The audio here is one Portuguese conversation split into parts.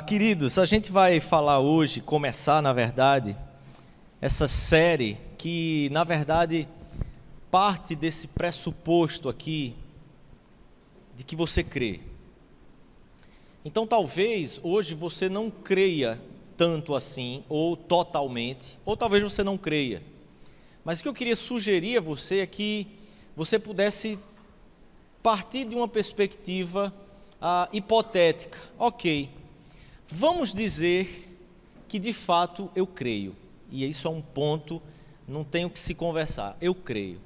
Queridos, a gente vai falar hoje, começar na verdade, essa série que na verdade parte desse pressuposto aqui de que você crê. Então talvez hoje você não creia tanto assim, ou totalmente, ou talvez você não creia. Mas o que eu queria sugerir a você é que você pudesse partir de uma perspectiva hipotética. Ok, vamos dizer que de fato eu creio, e isso é um ponto, não tem o que se conversar, eu creio.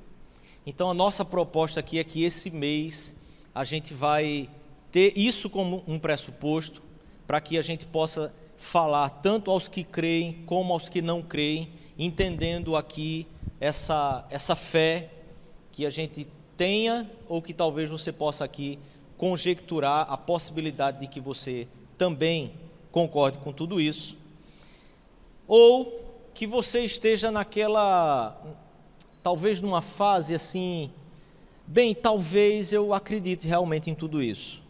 Então a nossa proposta aqui é que esse mês a gente vai ter isso como um pressuposto, para que a gente possa falar tanto aos que creem como aos que não creem, entendendo aqui essa fé que a gente tenha, ou que talvez você possa aqui conjecturar a possibilidade de que você também concorde com tudo isso, ou que você esteja talvez numa fase assim, bem, talvez eu acredite realmente em tudo isso,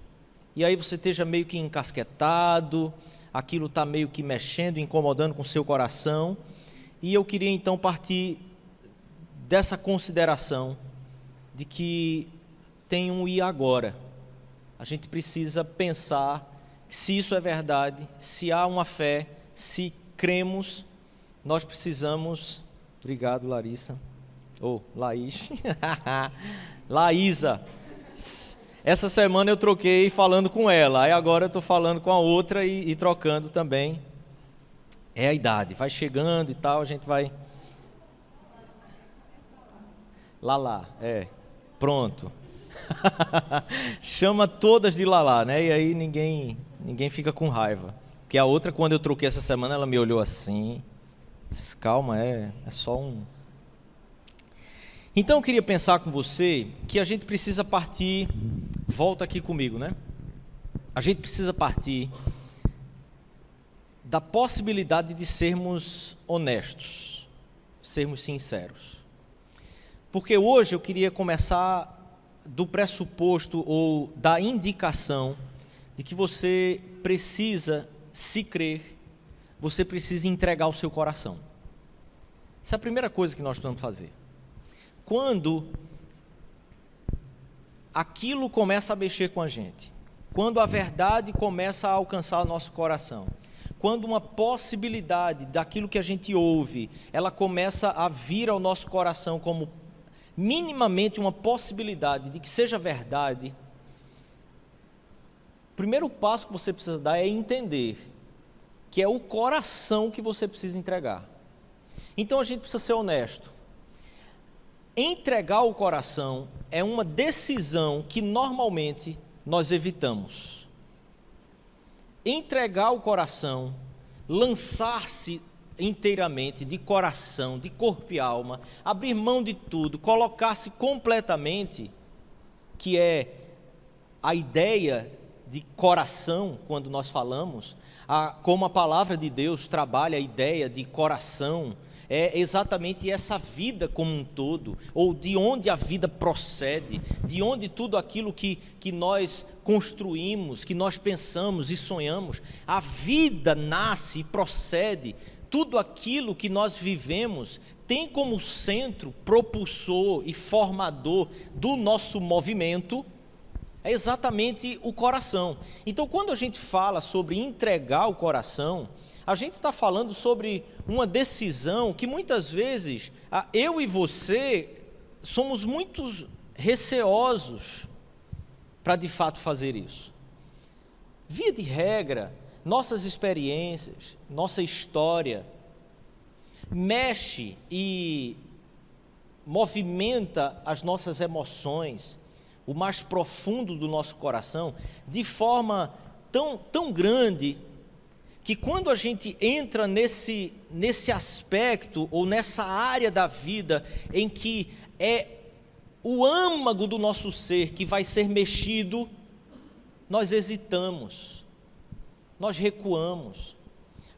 e aí você esteja meio que encasquetado, aquilo está meio que mexendo, incomodando com o seu coração, e eu queria então partir dessa consideração de que tem um e agora. A gente precisa pensar se isso é verdade, se há uma fé, se cremos, nós precisamos... Obrigado, Larissa. Laís. Laísa. Essa semana eu troquei falando com ela, aí agora eu estou falando com a outra e trocando também. É a idade, vai chegando e tal, a gente vai... Lala, pronto. Chama todas de Lala, né? E aí ninguém fica com raiva. Porque a outra, quando eu troquei essa semana, ela me olhou assim. Disse, calma, é só um... Então eu queria pensar com você que a gente precisa partir... Volta aqui comigo, né? A gente precisa partir da possibilidade de sermos honestos, sermos sinceros. Porque hoje eu queria começar do pressuposto ou da indicação de que você precisa, se crer, você precisa entregar o seu coração. Essa é a primeira coisa que nós precisamos fazer. Quando aquilo começa a mexer com a gente, quando a verdade começa a alcançar o nosso coração, quando uma possibilidade daquilo que a gente ouve, ela começa a vir ao nosso coração como minimamente uma possibilidade de que seja verdade, o primeiro passo que você precisa dar é entender que é o coração que você precisa entregar. Então a gente precisa ser honesto. Entregar o coração é uma decisão que normalmente nós evitamos. Entregar o coração, lançar-se inteiramente, de coração, de corpo e alma, abrir mão de tudo, colocar-se completamente, que é a ideia de coração, quando nós falamos, como a palavra de Deus trabalha a ideia de coração, é exatamente essa vida como um todo, ou de onde a vida procede, de onde tudo aquilo que nós construímos, que nós pensamos e sonhamos, a vida nasce e procede. Tudo aquilo que nós vivemos tem como centro, propulsor e formador do nosso movimento, é exatamente o coração. Então, quando a gente fala sobre entregar o coração, a gente está falando sobre uma decisão que muitas vezes eu e você somos muito receosos para de fato fazer isso. Via de regra, nossas experiências, nossa história, mexe e movimenta as nossas emoções, o mais profundo do nosso coração, de forma tão grande, que quando a gente entra nesse aspecto, ou nessa área da vida, em que é o âmago do nosso ser que vai ser mexido, nós hesitamos, nós recuamos,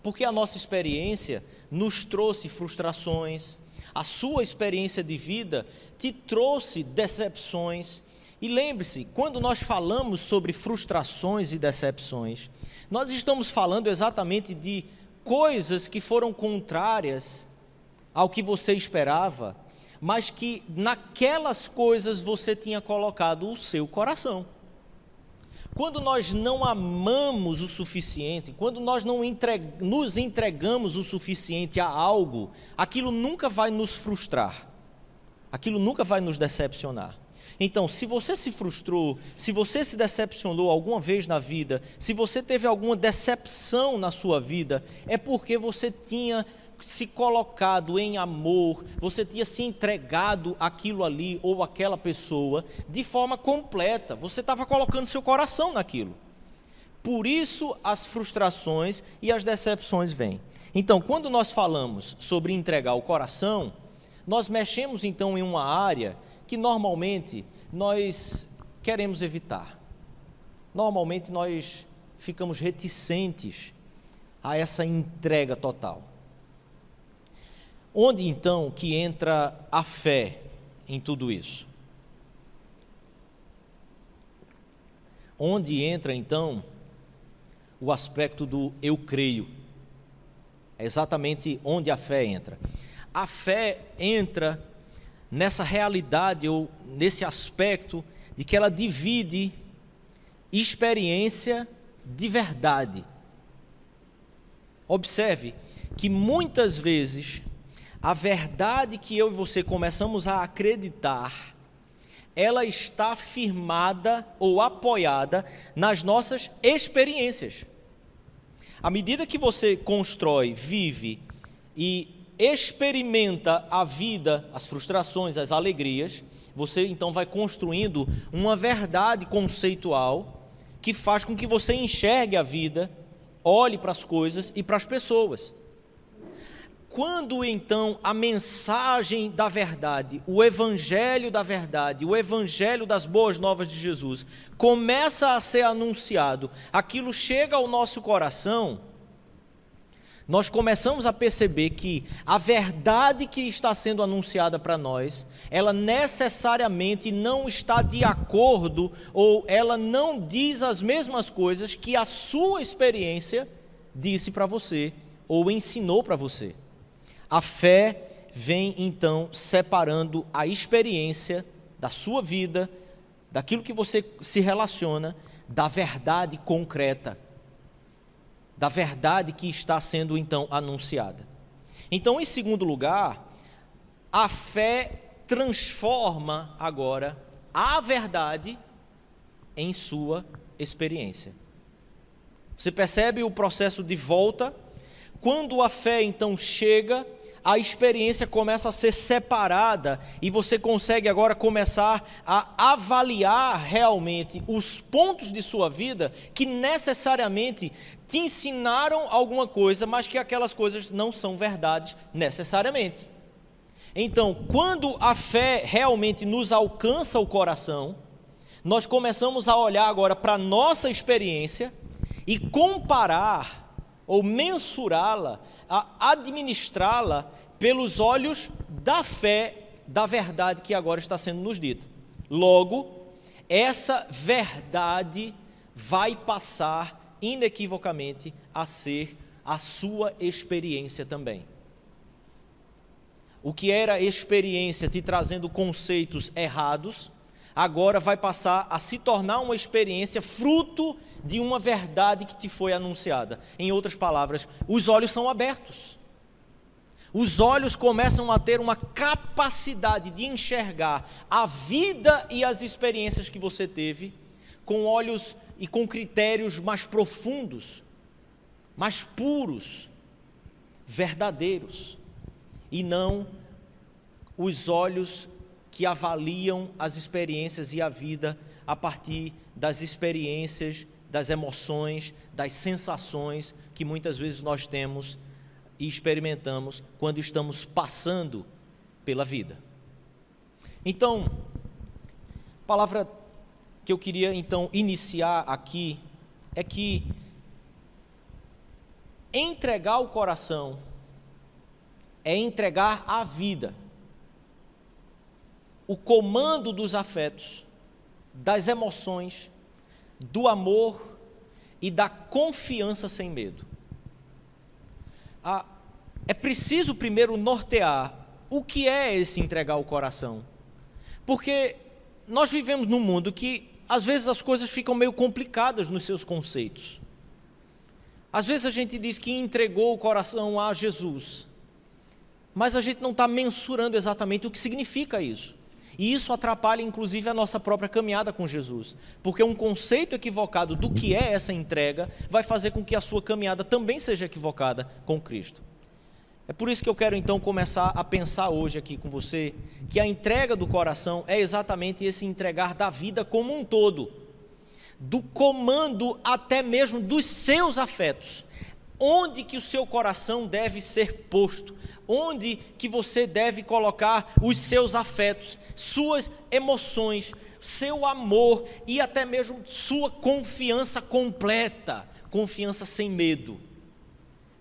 porque a nossa experiência nos trouxe frustrações, a sua experiência de vida te trouxe decepções, E lembre-se, quando nós falamos sobre frustrações e decepções, nós estamos falando exatamente de coisas que foram contrárias ao que você esperava, mas que naquelas coisas você tinha colocado o seu coração. Quando nós não amamos o suficiente, quando nós não nos entregamos o suficiente a algo, aquilo nunca vai nos frustrar, aquilo nunca vai nos decepcionar. Então, se você se frustrou, se você se decepcionou alguma vez na vida, se você teve alguma decepção na sua vida, é porque você tinha se colocado em amor, você tinha se entregado aquilo ali ou aquela pessoa de forma completa, você estava colocando seu coração naquilo. Por isso as frustrações e as decepções vêm. Então, quando nós falamos sobre entregar o coração, nós mexemos então em uma área que normalmente nós queremos evitar. Normalmente nós ficamos reticentes a essa entrega total. Onde então que entra a fé em tudo isso? Onde entra então o aspecto do eu creio? É exatamente onde a fé entra. A fé entra nessa realidade ou nesse aspecto de que ela divide experiência de verdade. Observe que muitas vezes a verdade que eu e você começamos a acreditar, ela está firmada ou apoiada nas nossas experiências. À medida que você constrói, vive e experimenta a vida, as frustrações, as alegrias, você então vai construindo uma verdade conceitual que faz com que você enxergue a vida, olhe para as coisas e para as pessoas. Quando então a mensagem da verdade, o evangelho da verdade, o evangelho das boas novas de Jesus começa a ser anunciado, aquilo chega ao nosso coração, nós começamos a perceber que a verdade que está sendo anunciada para nós, ela necessariamente não está de acordo ou ela não diz as mesmas coisas que a sua experiência disse para você ou ensinou para você. A fé vem então separando a experiência da sua vida, daquilo que você se relaciona, da verdade concreta, da verdade que está sendo então anunciada. Então, em segundo lugar, a fé transforma agora a verdade em sua experiência. Você percebe o processo de volta? Quando a fé então chega, a experiência começa a ser separada e você consegue agora começar a avaliar realmente os pontos de sua vida que necessariamente te ensinaram alguma coisa, mas que aquelas coisas não são verdades necessariamente. Então, quando a fé realmente nos alcança o coração, nós começamos a olhar agora para a nossa experiência e comparar ou mensurá-la, administrá-la pelos olhos da fé, da verdade que agora está sendo nos dita. Logo, essa verdade vai passar inequivocamente a ser a sua experiência também. O que era experiência te trazendo conceitos errados, agora vai passar a se tornar uma experiência fruto de uma verdade que te foi anunciada. Em outras palavras, os olhos são abertos. Os olhos começam a ter uma capacidade de enxergar a vida e as experiências que você teve com olhos e com critérios mais profundos, mais puros, verdadeiros, e não os olhos que avaliam as experiências e a vida a partir das experiências, das emoções, das sensações que muitas vezes nós temos e experimentamos quando estamos passando pela vida. Então, a palavra que eu queria então iniciar aqui é que entregar o coração é entregar a vida, o comando dos afetos, das emoções, do amor e da confiança sem medo. É preciso primeiro nortear o que é esse entregar o coração, porque nós vivemos num mundo que às vezes as coisas ficam meio complicadas nos seus conceitos. Às vezes a gente diz que entregou o coração a Jesus, mas a gente não está mensurando exatamente o que significa isso. E isso atrapalha inclusive a nossa própria caminhada com Jesus, porque um conceito equivocado do que é essa entrega vai fazer com que a sua caminhada também seja equivocada com Cristo. É por isso que eu quero então começar a pensar hoje aqui com você, que a entrega do coração é exatamente esse entregar da vida como um todo, do comando até mesmo dos seus afetos. Onde que o seu coração deve ser posto? Onde que você deve colocar os seus afetos, suas emoções, seu amor e até mesmo sua confiança completa, confiança sem medo?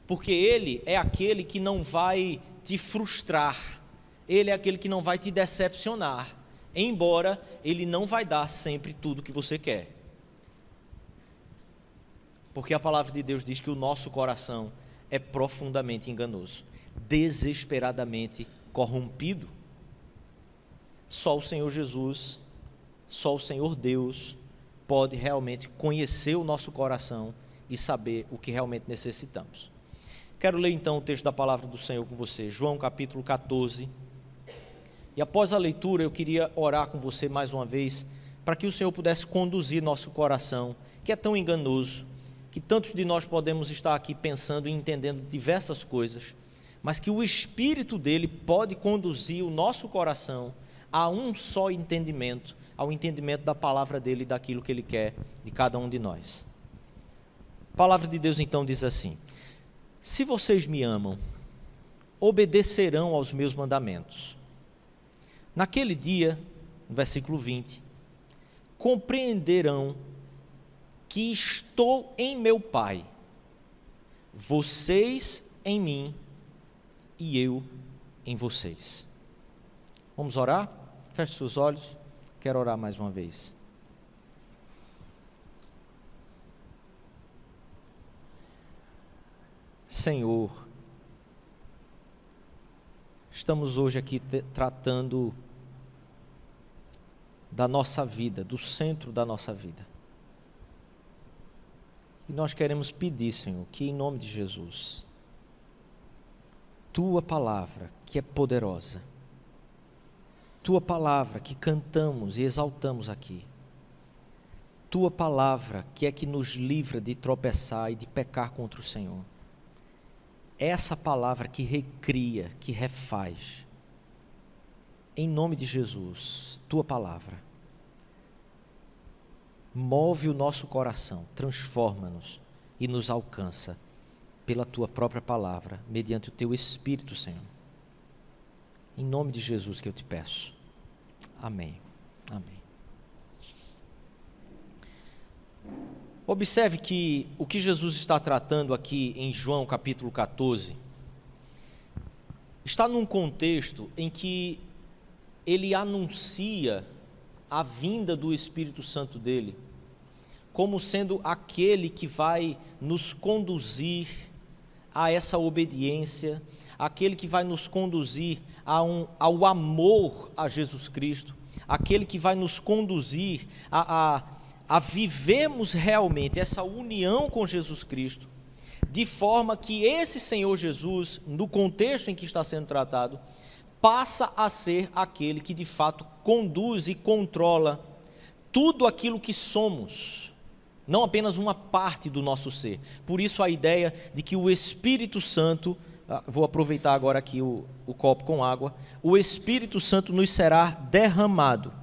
Porque Ele é aquele que não vai te frustrar, Ele é aquele que não vai te decepcionar, embora Ele não vai dar sempre tudo que você quer. Porque a palavra de Deus diz que o nosso coração é profundamente enganoso, desesperadamente corrompido. Só o Senhor Jesus, só o Senhor Deus pode realmente conhecer o nosso coração e saber o que realmente necessitamos. Quero ler então o texto da palavra do Senhor com você, João capítulo 14, e após a leitura eu queria orar com você mais uma vez, para que o Senhor pudesse conduzir nosso coração, que é tão enganoso, que tantos de nós podemos estar aqui pensando e entendendo diversas coisas, mas que o Espírito dele pode conduzir o nosso coração a um só entendimento, ao entendimento da palavra dele e daquilo que ele quer de cada um de nós. A palavra de Deus então diz assim: se vocês me amam, obedecerão aos meus mandamentos. Naquele dia, no versículo 20, compreenderão que estou em meu Pai, vocês em mim e eu em vocês. Vamos orar? Feche seus olhos, quero orar mais uma vez. Senhor, estamos hoje aqui tratando da nossa vida, do centro da nossa vida. E nós queremos pedir, Senhor, que em nome de Jesus, Tua palavra que é poderosa, Tua palavra que cantamos e exaltamos aqui, Tua palavra que é que nos livra de tropeçar e de pecar contra o Senhor, essa palavra que recria, que refaz, em nome de Jesus, Tua palavra, move o nosso coração, transforma-nos e nos alcança pela Tua própria palavra, mediante o Teu Espírito, Senhor. Em nome de Jesus que eu te peço. Amém. Amém. Observe que o que Jesus está tratando aqui em João capítulo 14, está num contexto em que ele anuncia a vinda do Espírito Santo dele, como sendo aquele que vai nos conduzir a essa obediência, aquele que vai nos conduzir ao amor a Jesus Cristo, aquele que vai nos conduzir a vivermos realmente essa união com Jesus Cristo, de forma que esse Senhor Jesus, no contexto em que está sendo tratado, passa a ser aquele que de fato conduz e controla tudo aquilo que somos, não apenas uma parte do nosso ser. Por isso a ideia de que o Espírito Santo, vou aproveitar agora aqui o copo com água, o Espírito Santo nos será derramado,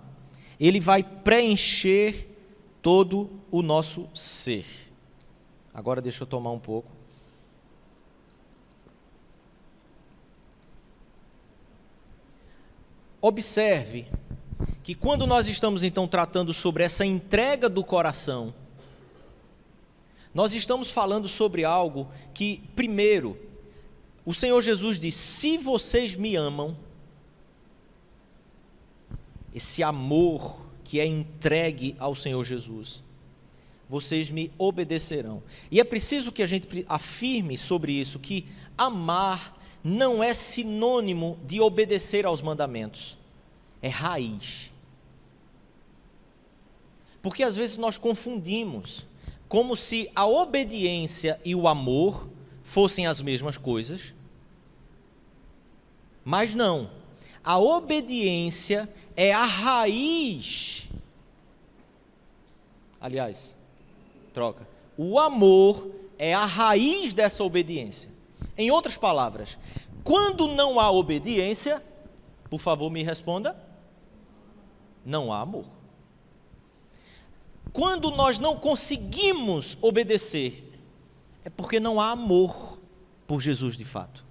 ele vai preencher todo o nosso ser. Agora deixa eu tomar um pouco. Observe que quando nós estamos então tratando sobre essa entrega do coração, nós estamos falando sobre algo que, primeiro, o Senhor Jesus diz: se vocês me amam, esse amor que é entregue ao Senhor Jesus, vocês me obedecerão. E é preciso que a gente afirme sobre isso, que amar não é sinônimo de obedecer aos mandamentos, é raiz. Porque às vezes nós confundimos, como se a obediência e o amor fossem as mesmas coisas, mas não. A obediência é a raiz. Aliás, troca. O amor é a raiz dessa obediência. Em outras palavras, quando não há obediência, por favor me responda, não há amor. Quando nós não conseguimos obedecer, é porque não há amor por Jesus de fato.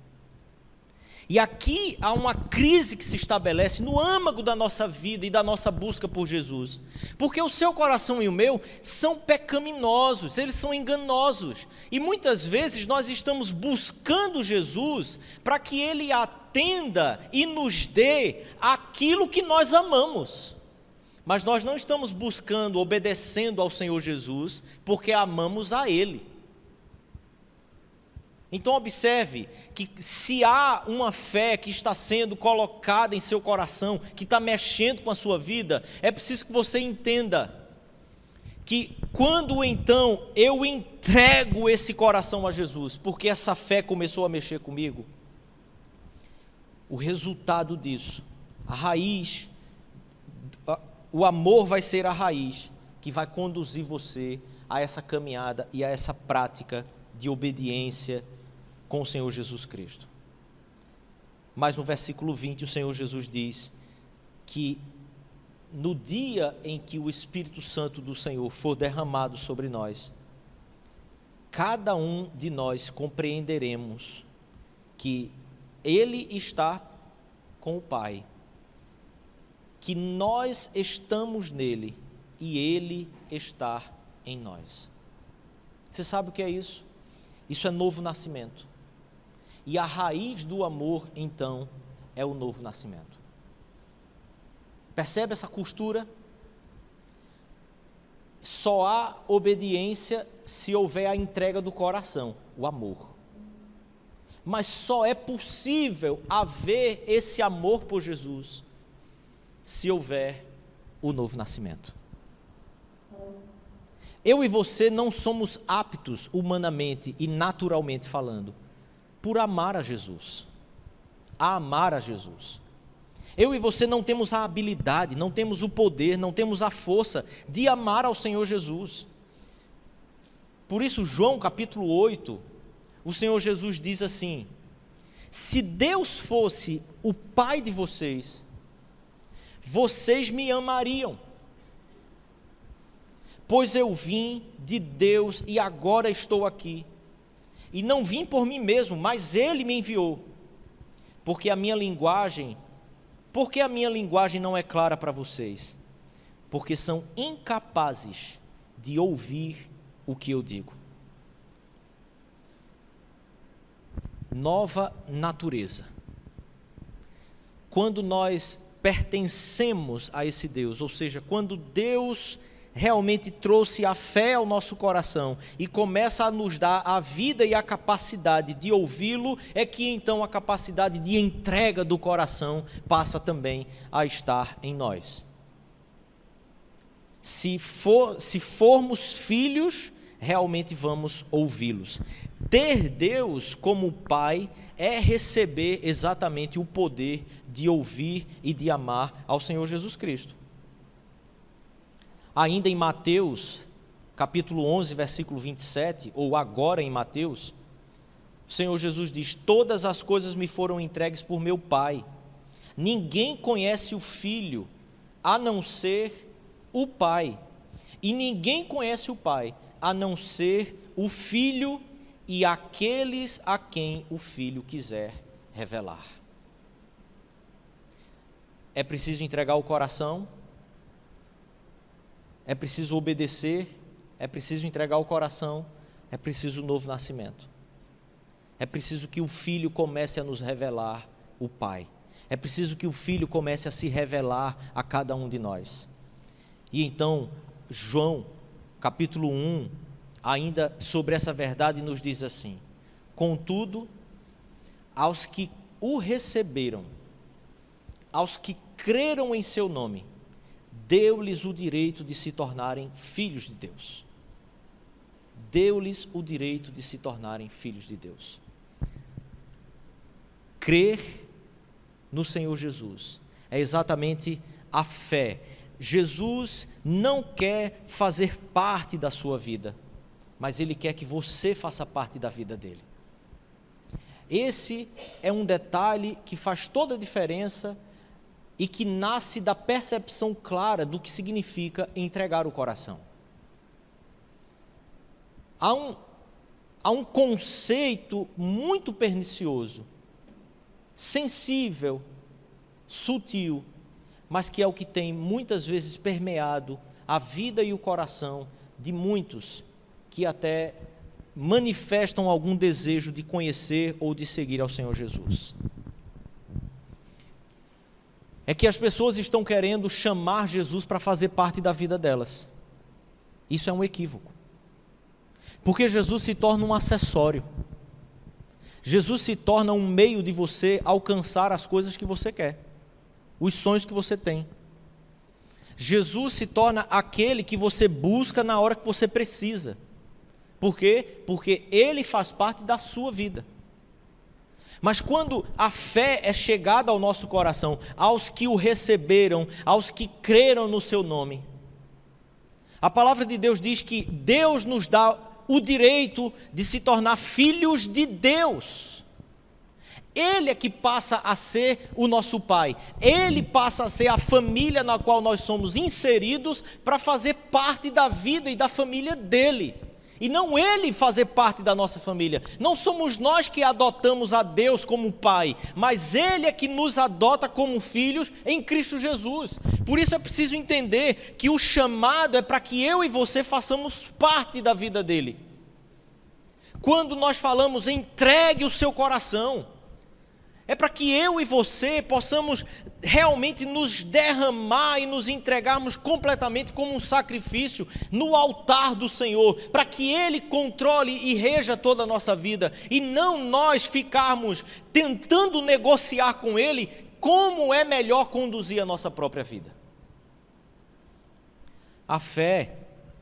E aqui há uma crise que se estabelece no âmago da nossa vida e da nossa busca por Jesus. Porque o seu coração e o meu são pecaminosos, eles são enganosos. E muitas vezes nós estamos buscando Jesus para que Ele atenda e nos dê aquilo que nós amamos. Mas nós não estamos buscando, obedecendo ao Senhor Jesus, porque amamos a Ele. Então observe que se há uma fé que está sendo colocada em seu coração, que está mexendo com a sua vida, é preciso que você entenda que quando então eu entrego esse coração a Jesus, porque essa fé começou a mexer comigo, o resultado disso, a raiz, o amor vai ser a raiz que vai conduzir você a essa caminhada e a essa prática de obediência com o Senhor Jesus Cristo. Mas no versículo 20 o Senhor Jesus diz que no dia em que o Espírito Santo do Senhor for derramado sobre nós, cada um de nós compreenderemos que Ele está com o Pai, que nós estamos nele e ele está em nós. Você sabe o que é isso? Isso é novo nascimento. E a raiz do amor, então, é o novo nascimento. Percebe essa costura? Só há obediência se houver a entrega do coração, o amor. Mas só é possível haver esse amor por Jesus se houver o novo nascimento. Eu e você não somos aptos humanamente e naturalmente falando por amar a Jesus, a amar a Jesus. Eu e você não temos a habilidade, não temos o poder, não temos a força de amar ao Senhor Jesus. Por isso, João capítulo 8, o Senhor Jesus diz assim: se Deus fosse o Pai de vocês, vocês me amariam, pois eu vim de Deus e agora estou aqui, e não vim por mim mesmo, mas Ele me enviou, porque a minha linguagem não é clara para vocês, porque são incapazes de ouvir o que eu digo. Nova natureza. Quando nós pertencemos a esse Deus, ou seja, quando Deus realmente trouxe a fé ao nosso coração e começa a nos dar a vida e a capacidade de ouvi-lo, é que então a capacidade de entrega do coração passa também a estar em nós. Se formos filhos, realmente vamos ouvi-los. Ter Deus como Pai é receber exatamente o poder de ouvir e de amar ao Senhor Jesus Cristo. Ainda em Mateus, capítulo 11, versículo 27, ou agora em Mateus, o Senhor Jesus diz: todas as coisas me foram entregues por meu Pai. Ninguém conhece o Filho, a não ser o Pai. E ninguém conhece o Pai, a não ser o Filho e aqueles a quem o Filho quiser revelar. É preciso entregar o coração, é preciso obedecer, é preciso entregar o coração, é preciso um novo nascimento. É preciso que o Filho comece a nos revelar o Pai. É preciso que o Filho comece a se revelar a cada um de nós. E então, João, capítulo 1, ainda sobre essa verdade nos diz assim: contudo, aos que o receberam, aos que creram em seu nome, deu-lhes o direito de se tornarem filhos de Deus. Deu-lhes o direito de se tornarem filhos de Deus. Crer no Senhor Jesus é exatamente a fé. Jesus não quer fazer parte da sua vida, mas Ele quer que você faça parte da vida dele. Esse é um detalhe que faz toda a diferença e que nasce da percepção clara do que significa entregar o coração. Há um conceito muito pernicioso, sensível, sutil, mas que é o que tem muitas vezes permeado a vida e o coração de muitos que até manifestam algum desejo de conhecer ou de seguir ao Senhor Jesus. É que as pessoas estão querendo chamar Jesus para fazer parte da vida delas. Isso é um equívoco. Porque Jesus se torna um acessório. Jesus se torna um meio de você alcançar as coisas que você quer, os sonhos que você tem. Jesus se torna aquele que você busca na hora que você precisa. Por quê? Porque Ele faz parte da sua vida. Mas quando a fé é chegada ao nosso coração, aos que o receberam, aos que creram no seu nome, a palavra de Deus diz que Deus nos dá o direito de se tornar filhos de Deus. Ele é que passa a ser o nosso Pai. Ele passa a ser a família na qual nós somos inseridos para fazer parte da vida e da família dele. E não ele fazer parte da nossa família. Não somos nós que adotamos a Deus como Pai, mas Ele é que nos adota como filhos em Cristo Jesus. Por isso é preciso entender que o chamado é para que eu e você façamos parte da vida dele. Quando nós falamos entregue o seu coração, é para que eu e você possamos realmente nos derramar e nos entregarmos completamente como um sacrifício no altar do Senhor, para que Ele controle e reja toda a nossa vida, e não nós ficarmos tentando negociar com Ele como é melhor conduzir a nossa própria vida. A fé,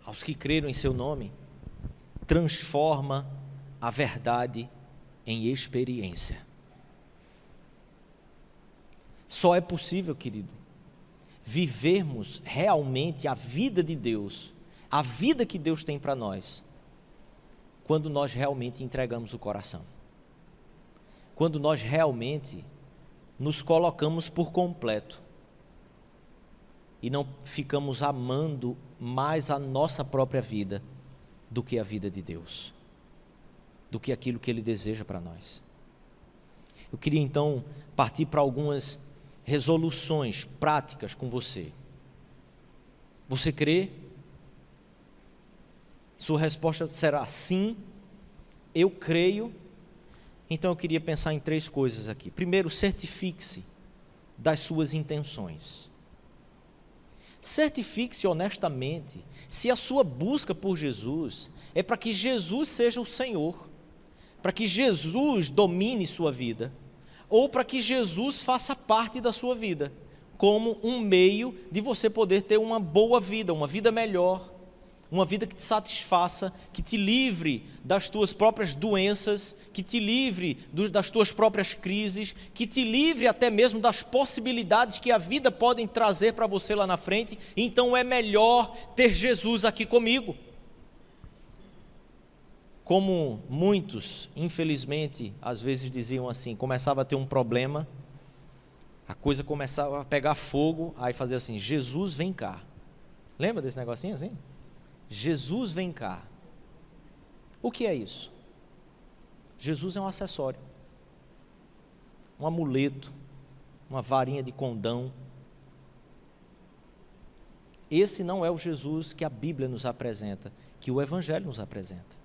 aos que creram em seu nome, transforma a verdade em experiência. Só é possível, querido, vivermos realmente a vida de Deus, a vida que Deus tem para nós, quando nós realmente entregamos o coração. Quando nós realmente nos colocamos por completo e não ficamos amando mais a nossa própria vida do que a vida de Deus, do que aquilo que Ele deseja para nós. Eu queria então partir para algumas resoluções práticas com você. Você crê? Sua resposta será sim, eu creio. Então eu queria pensar em 3 coisas aqui. Primeiro, certifique-se das suas intenções. Certifique-se honestamente se a sua busca por Jesus é para que Jesus seja o Senhor, para que Jesus domine sua vida, ou para que Jesus faça parte da sua vida, como um meio de você poder ter uma boa vida, uma vida melhor, uma vida que te satisfaça, que te livre das tuas próprias doenças, que te livre das tuas próprias crises, que te livre até mesmo das possibilidades que a vida pode trazer para você lá na frente. Então é melhor ter Jesus aqui comigo. Como muitos, infelizmente, às vezes diziam assim, começava a ter um problema, a coisa começava a pegar fogo, aí fazia assim, Jesus vem cá. Lembra desse negocinho assim? Jesus vem cá. O que é isso? Jesus é um acessório, um amuleto, uma varinha de condão. Esse não é o Jesus que a Bíblia nos apresenta, que o Evangelho nos apresenta.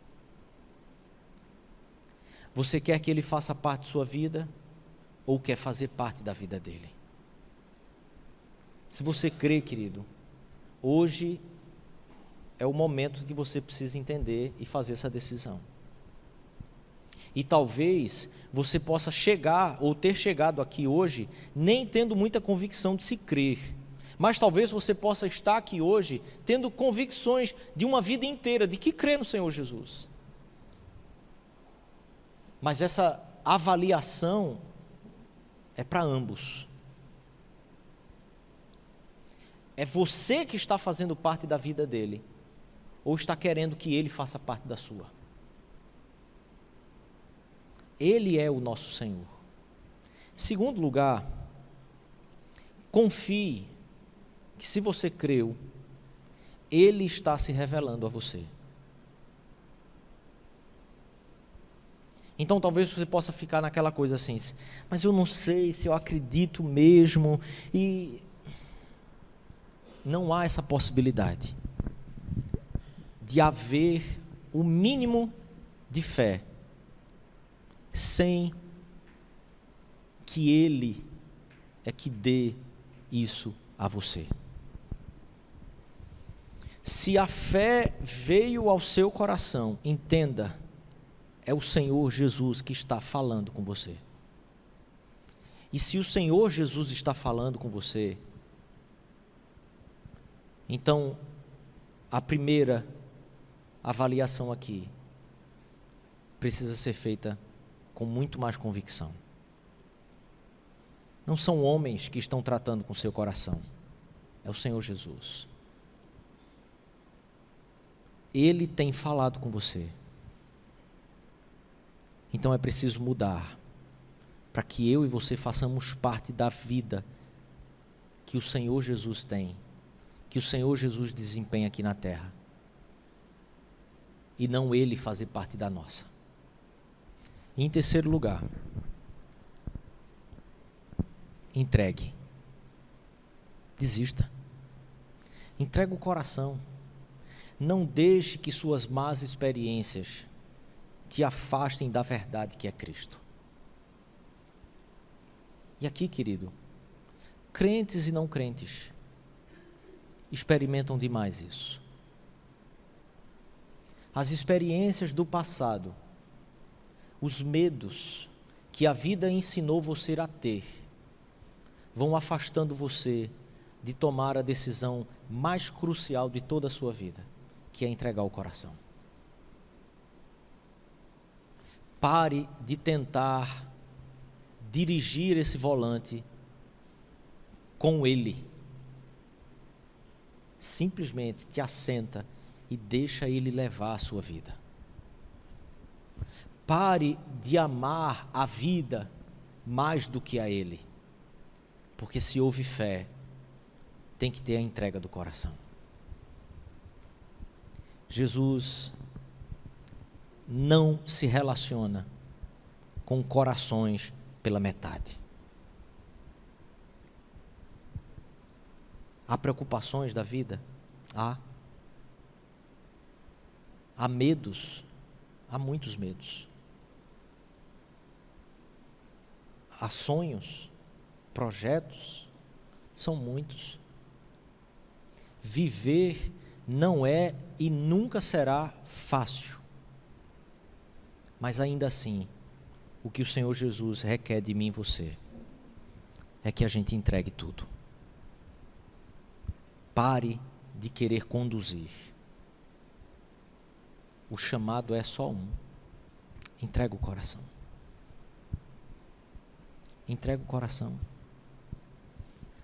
Você quer que Ele faça parte de sua vida ou quer fazer parte da vida dele? Se você crê, querido, hoje é o momento que você precisa entender e fazer essa decisão. E talvez você possa chegar ou ter chegado aqui hoje nem tendo muita convicção de se crer, mas talvez você possa estar aqui hoje tendo convicções de uma vida inteira de que crê no Senhor Jesus. Mas essa avaliação é para ambos. É você que está fazendo parte da vida dele, ou está querendo que ele faça parte da sua? Ele é o nosso Senhor. Segundo lugar, confie que se você creu, ele está se revelando a você. Então talvez você possa ficar naquela coisa assim, mas eu não sei se eu acredito mesmo, e não há essa possibilidade de haver o mínimo de fé sem que ele é que dê isso a você. Se a fé veio ao seu coração, entenda, é o Senhor Jesus que está falando com você. E se o Senhor Jesus está falando com você, então a primeira avaliação aqui precisa ser feita com muito mais convicção. Não são homens que estão tratando com seu coração, é o Senhor Jesus. Ele tem falado com você. Então é preciso mudar, para que eu e você façamos parte da vida que o Senhor Jesus tem, que o Senhor Jesus desempenha aqui na terra, e não ele fazer parte da nossa. E em terceiro lugar, entregue. Desista. Entregue o coração. Não deixe que suas más experiências te afastem da verdade que é Cristo. E aqui, querido, crentes e não crentes experimentam demais isso. As experiências do passado, os medos que a vida ensinou você a ter, vão afastando você de tomar a decisão mais crucial de toda a sua vida, que é entregar o coração. Pare de tentar dirigir esse volante com ele. Simplesmente te assenta e deixa ele levar a sua vida. Pare de amar a vida mais do que a ele. Porque se houve fé, tem que ter a entrega do coração. Jesus não se relaciona com corações pela metade. Há preocupações da vida? Há. Há medos? Há muitos medos. Há sonhos, projetos? São muitos. Viver não é e nunca será fácil. Mas ainda assim, o que o Senhor Jesus requer de mim e você é que a gente entregue tudo. Pare de querer conduzir. O chamado é só um. Entrega o coração. Entrega o coração.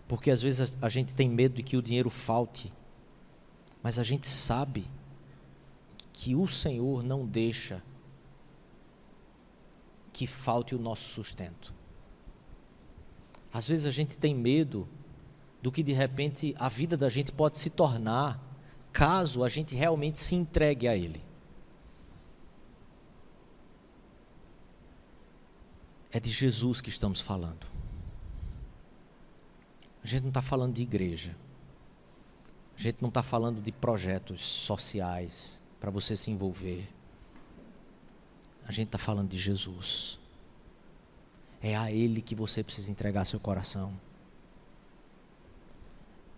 Porque às vezes a gente tem medo de que o dinheiro falte, mas a gente sabe que o Senhor não deixa que falte o nosso sustento. Às vezes a gente tem medo do que de repente a vida da gente pode se tornar, caso a gente realmente se entregue a Ele. É de Jesus que estamos falando. A gente não está falando de igreja. A gente não está falando de projetos sociais para você se envolver. A gente está falando de Jesus. É a Ele que você precisa entregar seu coração.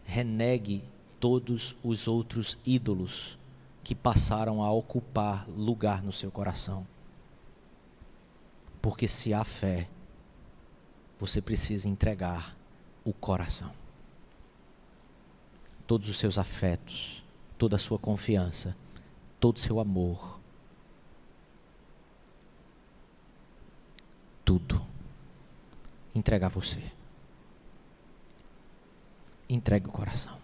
Renegue todos os outros ídolos que passaram a ocupar lugar no seu coração. Porque se há fé, você precisa entregar o coração. Todos os seus afetos, toda a sua confiança, todo o seu amor. Tudo. Entregar você. Entregue o coração.